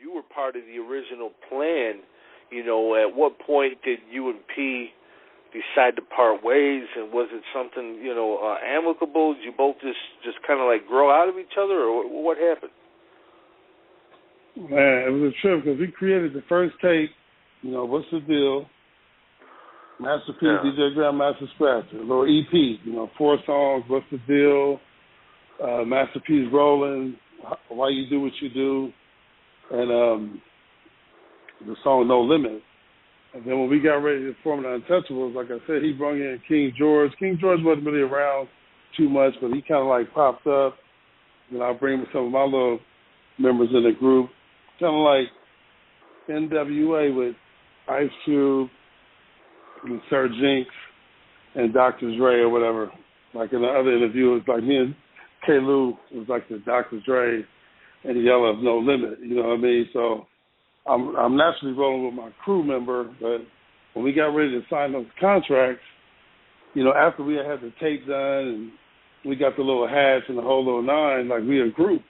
you were part of the original plan. At what point did you and P decide to part ways, and was it something, amicable? Did you both just kind of like grow out of each other, or what happened? Man, it was a trip because we created the first tape, What's the Deal? MasterP, yeah. DJ Grandmaster Scratch, a little EP, 4 songs, What's the Deal? MasterP's Rolling, Why You Do What You Do, and the song No Limit. And then when we got ready to form the Untouchables, like I said, he brought in King George. King George wasn't really around too much, but he kind of like popped up. And I'll bring in some of my little members in the group, kind of like NWA with Ice Cube and Sir Jinx and Dr. Dre or whatever. Like in the other interview, it was like me and K-Lou was like the Dr. Dre and the Yellow of No Limit, you know what I mean? So I'm naturally rolling with my crew member, but when we got ready to sign those contracts, after we had the tape done and we got the little hats and the whole little nine, like we a group.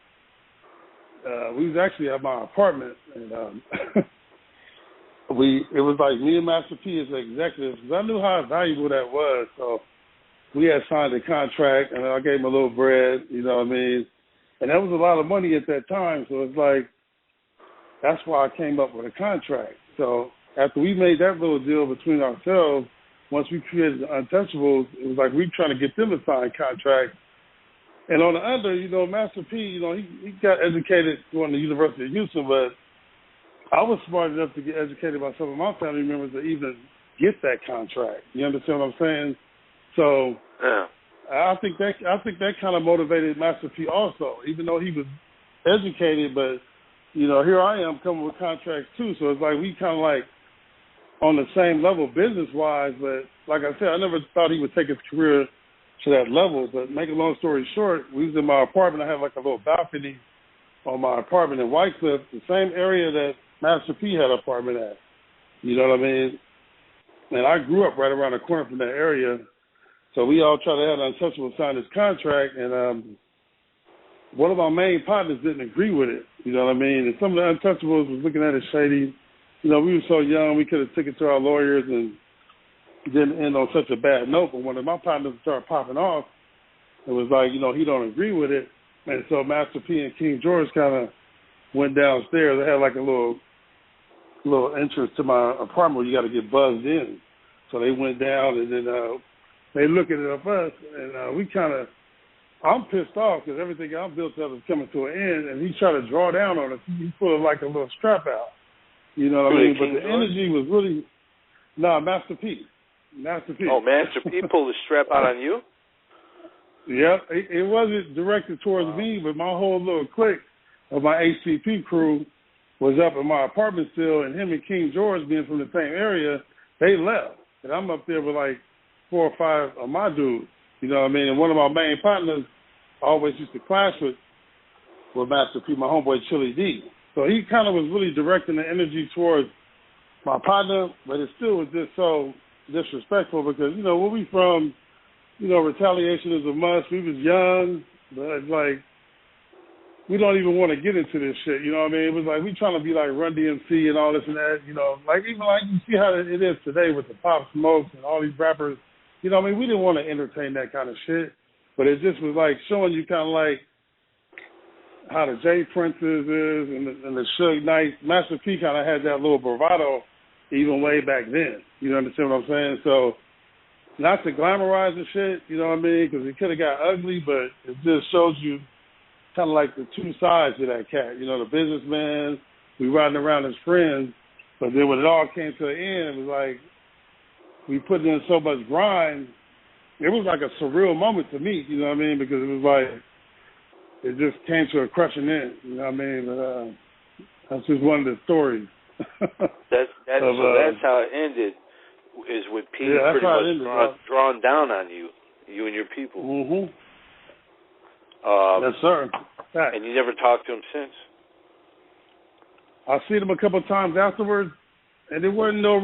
We was actually at my apartment, and it was like me and Master P as executives, because I knew how valuable that was. So we had signed a contract, and I gave him a little bread, you know what I mean? And that was a lot of money at that time, so it's like, that's why I came up with a contract. So after we made that little deal between ourselves, once we created the Untouchables, it was like we trying to get them to sign contracts. And on the other, Master P, he got educated going to the University of Houston, but I was smart enough to get educated by some of my family members to even get that contract. You understand what I'm saying? So yeah. I think that kind of motivated Master P also, even though he was educated, but here I am coming with contracts too. So it's like we kind of like on the same level business-wise, but like I said, I never thought he would take his career to that level. But make a long story short, we was in my apartment. I had like a little balcony on my apartment in White Cliff, the same area that Master P had an apartment at. You know what I mean? And I grew up right around the corner from that area. So we all tried to have Untouchable sign his contract, and one of our main partners didn't agree with it. You know what I mean? And some of the Untouchables was looking at it shady. We were so young, we could have took it to our lawyers and didn't end on such a bad note. But when my partners started popping off, it was like, he don't agree with it. And so Master P and King George kind of went downstairs. They had like a little entrance to my apartment where you got to get buzzed in. So they went down, and then they looking at us, and we kind of, I'm pissed off because everything I'm built up is coming to an end, and he tried to draw down on us. He put like a little strap out. You know what I mean? But the energy was really, Master P. Master P. Oh, Master P pulled the strap out on you? Yeah, it wasn't directed towards me, but my whole little clique of my HCP crew was up in my apartment still, and him and King George being from the same area, they left. And I'm up there with like 4 or 5 of my dudes. You know what I mean? And one of my main partners always used to clash with Master P, my homeboy Chili D. So he kind of was really directing the energy towards my partner, but it still was just so disrespectful because, where we from, retaliation is a must. We was young, but it's like, we don't even want to get into this shit, you know what I mean? It was like, we trying to be like Run DMC and all this and that, like even like you see how it is today with the Pop Smokes and all these rappers. You know what I mean? We didn't want to entertain that kind of shit, but it just was like showing you kind of like how the J Princes is and the Suge Knight. Master P kind of had that little bravado even way back then. You understand what I'm saying? So not to glamorize the shit, you know what I mean? Because it could have got ugly, but it just shows you kind of like the two sides of that cat. The businessman, we riding around as friends, but then when it all came to the end, it was like we put in so much grind. It was like a surreal moment to me, you know what I mean? Because it was like, it just came to a crushing end, you know what I mean? But that's just one of the stories. That's how it ended, is with P pretty much drawn down on you and your people. Mm-hmm. Yes, sir. And you never talked to him since? I've seen him a couple of times afterwards, and there wasn't no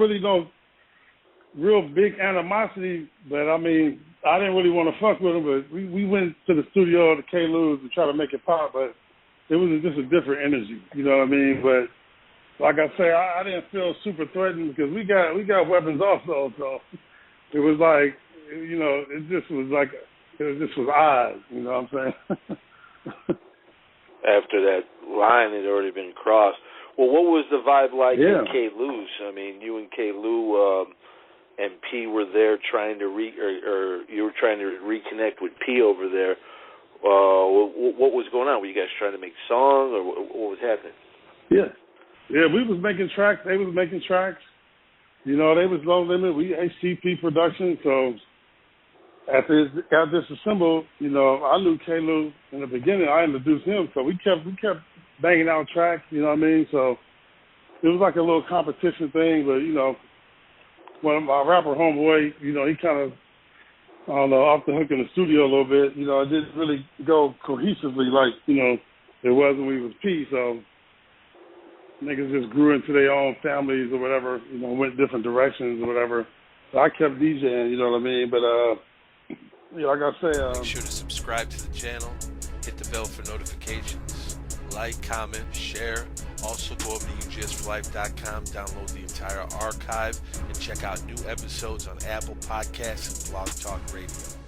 real big animosity, but I mean, I didn't really want to fuck with him, but we went to the studio to K-Luz to try to make it pop, but it was just a different energy, you know what I mean? But like I say, I didn't feel super threatened because we got weapons also. So it was like, you know, it just was odd. You know what I'm saying? After that line had already been crossed. Well, what was the vibe like in K-Lou's? I mean, you and K-Lou and P were there trying to or you were trying to reconnect with P over there. What was going on? Were you guys trying to make songs, or what was happening? Yeah, we was making tracks. They was making tracks. You know, they was Low Limit. We HTP production. So after it got disassembled, you know, I knew K-Lou in the beginning. I introduced him, so we kept banging out tracks. You know what I mean? So it was like a little competition thing. But you know, one of my rapper homeboy, you know, he kind of, I don't know, off the hook in the studio a little bit. You know, it didn't really go cohesively like, you know, it was when we was P. So niggas just grew into their own families or whatever, you know, went different directions or whatever. So I kept DJing, you know what I mean? But, yeah, like I say... Make sure to subscribe to the channel, hit the bell for notifications, like, comment, share. Also go over to UGSforLife.com, download the entire archive, and check out new episodes on Apple Podcasts and Blog Talk Radio.